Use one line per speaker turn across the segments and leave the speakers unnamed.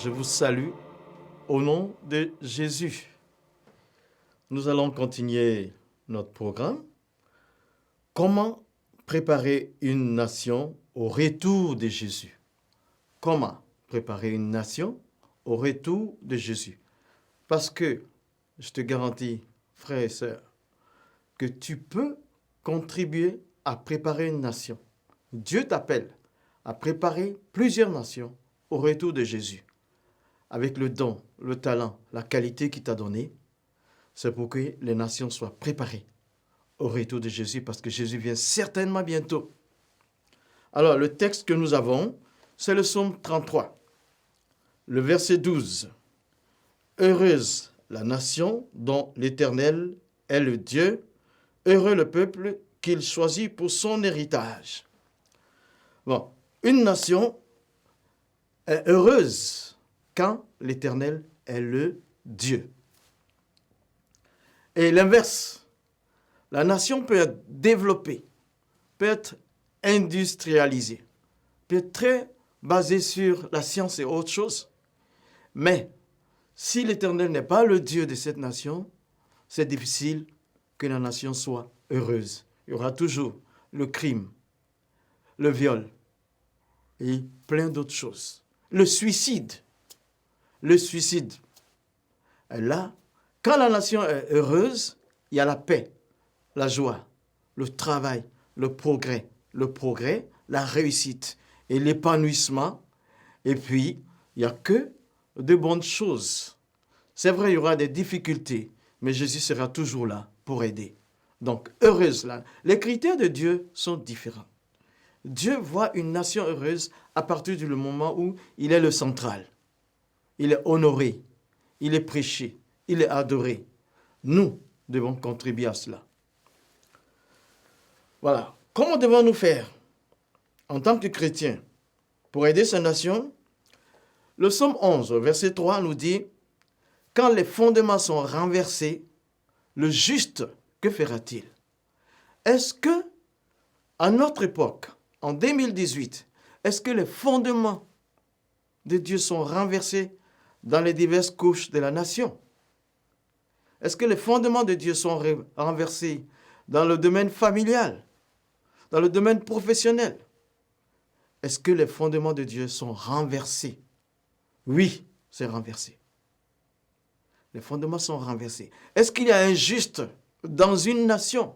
Je vous salue au nom de Jésus. Nous allons continuer notre programme. Comment préparer une nation au retour de Jésus? Comment préparer une nation au retour de Jésus? Parce que, je te garantis, frères et sœurs, que tu peux contribuer à préparer une nation. Dieu t'appelle à préparer plusieurs nations au retour de Jésus. Avec le don, le talent, la qualité qu'il t'a donné, c'est pour que les nations soient préparées au retour de Jésus, parce que Jésus vient certainement bientôt. Alors, le texte que nous avons, c'est le psaume 33, le verset 12. « Heureuse la nation dont l'Éternel est le Dieu, heureux le peuple qu'il choisit pour son héritage. » Bon, une nation est heureuse quand l'Éternel est le Dieu. Et l'inverse, la nation peut être développée, peut être industrialisée, peut être très basée sur la science et autre chose. Mais si l'Éternel n'est pas le Dieu de cette nation, c'est difficile que la nation soit heureuse. Il y aura toujours le crime, le viol et plein d'autres choses. Le suicide. Et là, quand la nation est heureuse, il y a la paix, la joie, le travail, le progrès, la réussite et l'épanouissement. Et puis, il n'y a que de bonnes choses. C'est vrai, il y aura des difficultés, mais Jésus sera toujours là pour aider. Donc, heureuse là. Les critères de Dieu sont différents. Dieu voit une nation heureuse à partir du moment où il est le central. Il est honoré, il est prêché, il est adoré. Nous devons contribuer à cela. Voilà. Comment devons-nous faire en tant que chrétiens pour aider cette nation? Le psaume 11, verset 3 nous dit « Quand les fondements sont renversés, le juste, que fera-t-il » Est-ce que, à notre époque, en 2018, est-ce que les fondements de Dieu sont renversés dans les diverses couches de la nation? Est-ce que les fondements de Dieu sont renversés dans le domaine familial, dans le domaine professionnel? Est-ce que les fondements de Dieu sont renversés? Oui, c'est renversé. Les fondements sont renversés. Est-ce qu'il y a un juste dans une nation?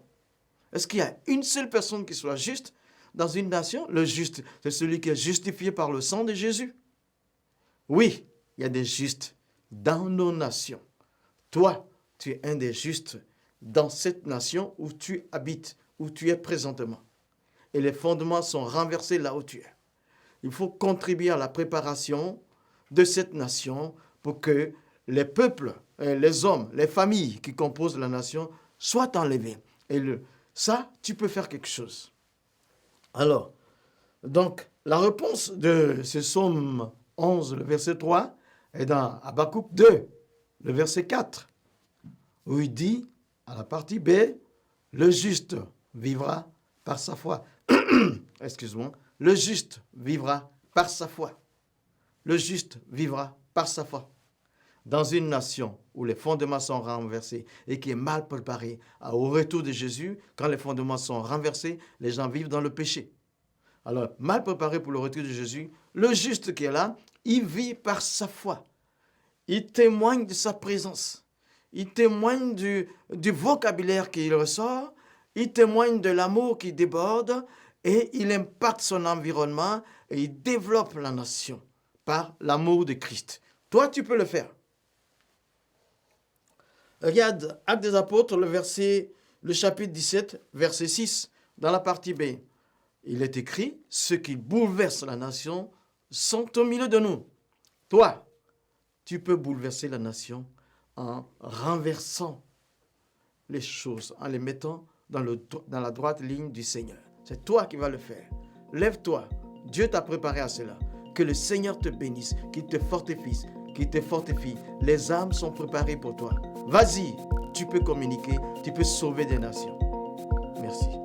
Est-ce qu'il y a une seule personne qui soit juste dans une nation? Le juste, c'est celui qui est justifié par le sang de Jésus. Oui, il y a des justes dans nos nations. Toi, tu es un des justes dans cette nation où tu habites, où tu es présentement. Et les fondements sont renversés là où tu es. Il faut contribuer à la préparation de cette nation pour que les peuples, les hommes, les familles qui composent la nation soient enlevés. Et ça, tu peux faire quelque chose. Alors, donc, la réponse de ce psaume 11, le verset 3, est dans Habakkuk 2, le verset 4, où il dit, à la partie B, « Le juste vivra par sa foi. » Excuse-moi. « Le juste vivra par sa foi. » Le juste vivra par sa foi. Dans une nation où les fondements sont renversés et qui est mal préparée au retour de Jésus, quand les fondements sont renversés, les gens vivent dans le péché. Alors, mal préparé pour le retour de Jésus, le juste qui est là, il vit par sa foi. Il témoigne de sa présence. Il témoigne du vocabulaire qui ressort. Il témoigne de l'amour qui déborde et il impacte son environnement et il développe la nation par l'amour de Christ. Toi, tu peux le faire. Regarde, Actes des Apôtres, le chapitre 17, verset 6, dans la partie B. Il est écrit, ceux qui bouleversent la nation sont au milieu de nous. Toi, tu peux bouleverser la nation en renversant les choses, en les mettant dans la droite ligne du Seigneur. C'est toi qui vas le faire. Lève-toi. Dieu t'a préparé à cela. Que le Seigneur te bénisse, qu'il te fortifie, Les âmes sont préparées pour toi. Vas-y, tu peux communiquer, tu peux sauver des nations. Merci.